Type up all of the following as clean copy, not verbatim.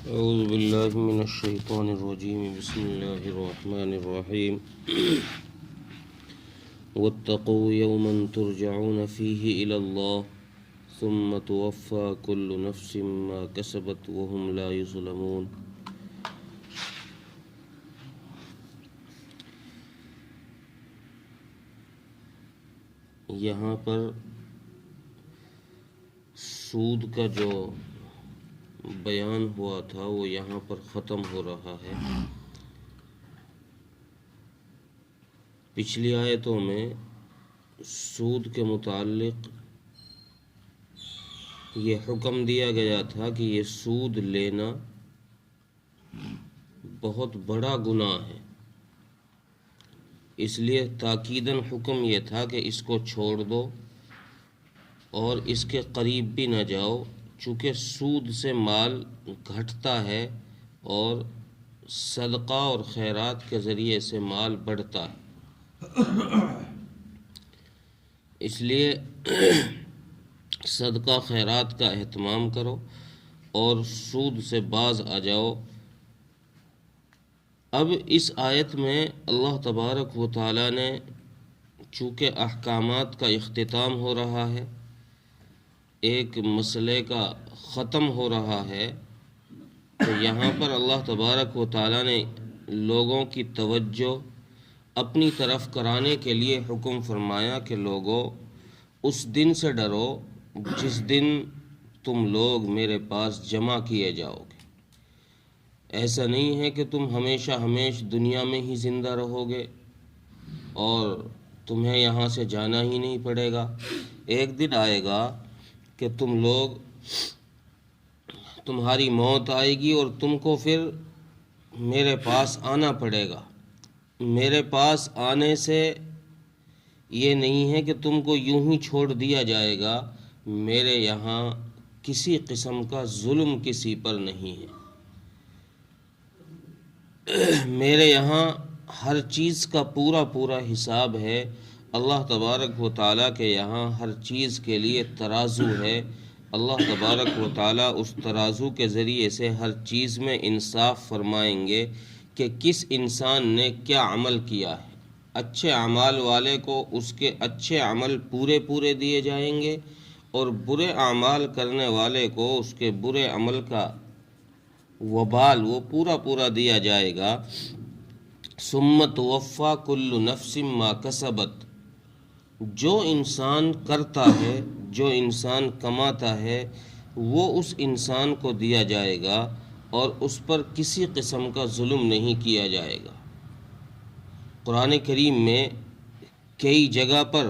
اعوذ باللہ من الشیطان الرجیم بسم اللہ الرحمن الرحیم واتقوا یوما ترجعون فیہ الی اللہ ثم توفی کل نفس ما کسبت وهم لا یظلمون۔ یہاں پر سود کا جو بیان ہوا تھا وہ یہاں پر ختم ہو رہا ہے۔ پچھلی آیتوں میں سود کے متعلق یہ حکم دیا گیا تھا کہ یہ سود لینا بہت بڑا گناہ ہے، اس لیے تاکیداً حکم یہ تھا کہ اس کو چھوڑ دو اور اس کے قریب بھی نہ جاؤ، چونکہ سود سے مال گھٹتا ہے اور صدقہ اور خیرات کے ذریعے سے مال بڑھتا ہے، اس لیے صدقہ خیرات کا اہتمام کرو اور سود سے باز آ جاؤ۔ اب اس آیت میں اللہ تبارک و تعالی نے چونکہ احکامات کا اختتام ہو رہا ہے، ایک مسئلے کا ختم ہو رہا ہے، تو یہاں پر اللہ تبارک و تعالی نے لوگوں کی توجہ اپنی طرف کرانے کے لیے حکم فرمایا کہ لوگوں اس دن سے ڈرو جس دن تم لوگ میرے پاس جمع کیے جاؤ گے۔ ایسا نہیں ہے کہ تم ہمیشہ دنیا میں ہی زندہ رہو گے اور تمہیں یہاں سے جانا ہی نہیں پڑے گا۔ ایک دن آئے گا کہ تمہاری موت آئے گی اور تم کو پھر میرے پاس آنا پڑے گا۔ میرے پاس آنے سے یہ نہیں ہے کہ تم کو یوں ہی چھوڑ دیا جائے گا، میرے یہاں کسی قسم کا ظلم کسی پر نہیں ہے، میرے یہاں ہر چیز کا پورا حساب ہے۔ اللہ تبارک و تعالیٰ کے یہاں ہر چیز کے لیے ترازو ہے، اللہ تبارک و تعالیٰ اس ترازو کے ذریعے سے ہر چیز میں انصاف فرمائیں گے کہ کس انسان نے کیا عمل کیا ہے۔ اچھے اعمال والے کو اس کے اچھے عمل پورے دیے جائیں گے اور برے اعمال کرنے والے کو اس کے برے عمل کا وبال وہ پورا دیا جائے گا۔ ثم توفی کل نفس ما کسبت، جو انسان کرتا ہے، جو انسان کماتا ہے، وہ اس انسان کو دیا جائے گا اور اس پر کسی قسم کا ظلم نہیں کیا جائے گا۔ قرآن کریم میں کئی جگہ پر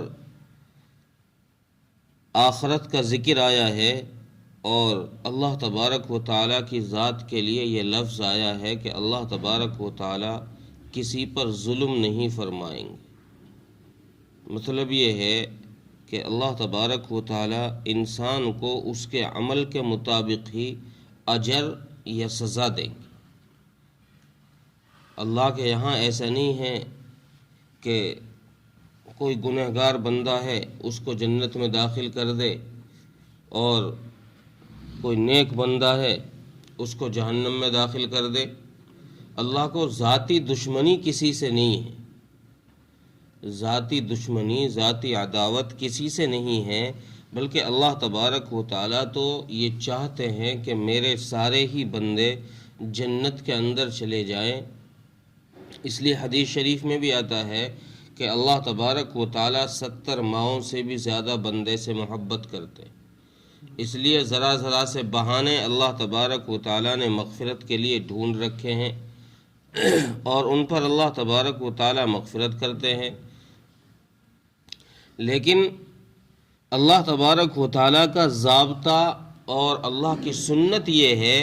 آخرت کا ذکر آیا ہے اور اللہ تبارک و تعالیٰ کی ذات کے لیے یہ لفظ آیا ہے کہ اللہ تبارک و تعالیٰ کسی پر ظلم نہیں فرمائیں گے۔ مطلب یہ ہے کہ اللہ تبارک و تعالیٰ انسان کو اس کے عمل کے مطابق ہی اجر یا سزا دیں گے۔ اللہ کے یہاں ایسا نہیں ہے کہ کوئی گنہگار بندہ ہے اس کو جنت میں داخل کر دے اور کوئی نیک بندہ ہے اس کو جہنم میں داخل کر دے۔ اللہ کو ذاتی دشمنی کسی سے نہیں ہے، ذاتی دشمنی، ذاتی عداوت کسی سے نہیں ہے، بلکہ اللہ تبارک و تعالیٰ تو یہ چاہتے ہیں کہ میرے سارے ہی بندے جنت کے اندر چلے جائیں۔ اس لیے حدیث شریف میں بھی آتا ہے کہ اللہ تبارک و تعالیٰ 70 ماؤں سے بھی زیادہ بندے سے محبت کرتے ہیں، اس لیے ذرا سے بہانے اللہ تبارک و تعالیٰ نے مغفرت کے لیے ڈھونڈ رکھے ہیں اور ان پر اللہ تبارک و تعالیٰ مغفرت کرتے ہیں۔ لیکن اللہ تبارک و تعالیٰ کا ضابطہ اور اللہ کی سنت یہ ہے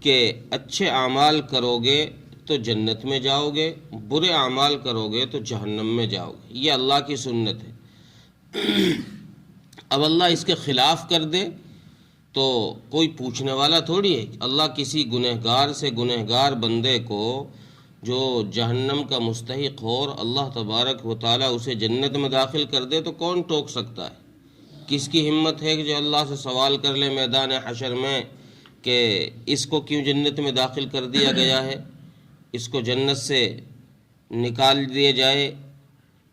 کہ اچھے اعمال کرو گے تو جنت میں جاؤ گے، برے اعمال کرو گے تو جہنم میں جاؤ گے، یہ اللہ کی سنت ہے۔ اب اللہ اس کے خلاف کر دے تو کوئی پوچھنے والا تھوڑی ہے۔ اللہ کسی گنہگار سے گنہگار بندے کو جو جہنم کا مستحق ہو اور اللہ تبارک و تعالیٰ اسے جنت میں داخل کر دے تو کون ٹوک سکتا ہے؟ کس کی ہمت ہے کہ جو اللہ سے سوال کر لے میدان حشر میں کہ اس کو کیوں جنت میں داخل کر دیا گیا ہے، اس کو جنت سے نکال دیا جائے،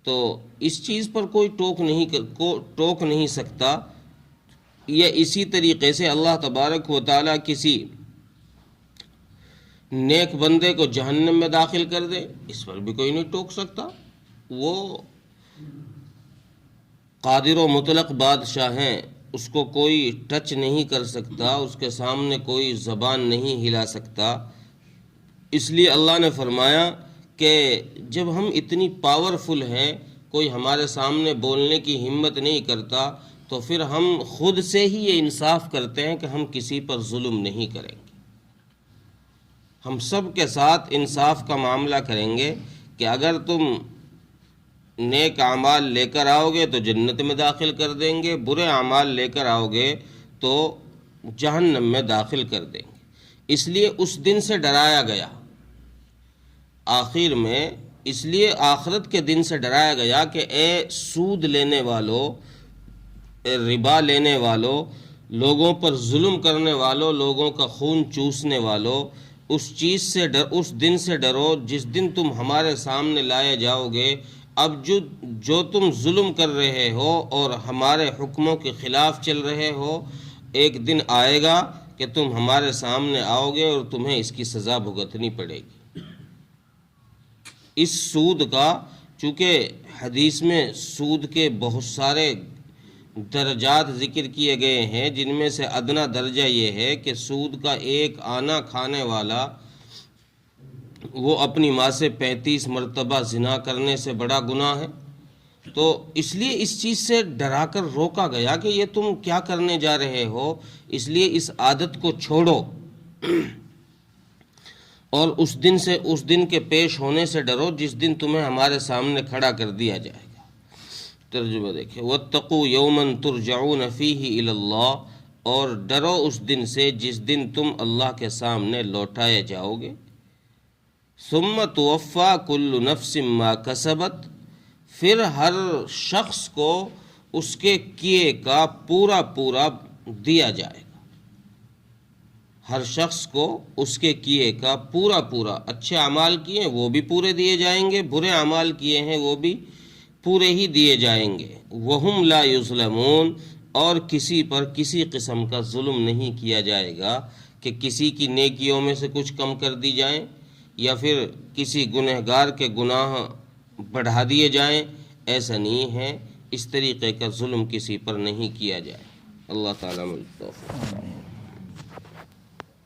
تو اس چیز پر کوئی ٹوک نہیں سکتا. یا اسی طریقے سے اللہ تبارک و تعالیٰ کسی نیک بندے کو جہنم میں داخل کر دے، اس پر بھی کوئی نہیں ٹوک سکتا. وہ قادر و مطلق بادشاہ ہیں، اس کو کوئی ٹچ نہیں کر سکتا، اس کے سامنے کوئی زبان نہیں ہلا سکتا. اس لیے اللہ نے فرمایا کہ جب ہم اتنی پاورفل ہیں، کوئی ہمارے سامنے بولنے کی ہمت نہیں کرتا، تو پھر ہم خود سے ہی یہ انصاف کرتے ہیں کہ ہم کسی پر ظلم نہیں کریں گے. ہم سب کے ساتھ انصاف کا معاملہ کریں گے کہ اگر تم نیک اعمال لے کر آؤ گے تو جنت میں داخل کر دیں گے، برے اعمال لے کر آؤ گے تو جہنم میں داخل کر دیں گے. اس لیے اس دن سے ڈرایا گیا. آخر میں اس لیے آخرت کے دن سے ڈرایا گیا کہ اے سود لینے والو، اے ربا لینے والو، لوگوں پر ظلم کرنے والو، لوگوں کا خون چوسنے والو، اس دن سے ڈرو جس دن تم ہمارے سامنے لائے جاؤ گے. اب جو تم ظلم کر رہے ہو اور ہمارے حکموں کے خلاف چل رہے ہو، ایک دن آئے گا کہ تم ہمارے سامنے آؤ گے اور تمہیں اس کی سزا بھگتنی پڑے گی. اس سود کا، چونکہ حدیث میں سود کے بہت سارے درجات ذکر کیے گئے ہیں، جن میں سے ادنا درجہ یہ ہے کہ سود کا ایک آنا کھانے والا وہ اپنی ماں سے 35 مرتبہ زنا کرنے سے بڑا گناہ ہے. تو اس لیے اس چیز سے ڈرا کر روکا گیا کہ یہ تم کیا کرنے جا رہے ہو، اس لیے اس عادت کو چھوڑو اور اس دن کے پیش ہونے سے ڈرو جس دن تمہیں ہمارے سامنے کھڑا کر دیا جائے گا. ترجمہ دیکھیں، وَاتَّقُوا يَوْمًا تُرْجَعُونَ فِيهِ إِلَى اللَّهِ، اور ڈرو اس دن سے جس دن تم اللہ کے سامنے لوٹائے جاؤ گے. ثُمَّ تُوَفَّى كُلُّ نَفْسٍ مَا كَسَبَتْ، پھر ہر شخص کو اس کے کیے کا پورا دیا جائے گا. ہر شخص کو اس کے کیے کا پورا، اچھے اعمال کیے ہیں وہ بھی پورے دیے جائیں گے، برے اعمال کیے ہیں وہ بھی پورے ہی دیے جائیں گے. وَهُمْ لَا يُظْلَمُونَ، اور کسی پر کسی قسم کا ظلم نہیں کیا جائے گا کہ کسی کی نیکیوں میں سے کچھ کم کر دی جائیں یا پھر کسی گنہگار کے گناہ بڑھا دیے جائیں. ایسا نہیں ہے، اس طریقے کا ظلم کسی پر نہیں کیا جائے. اللہ تعالیٰ مجھ توفیق.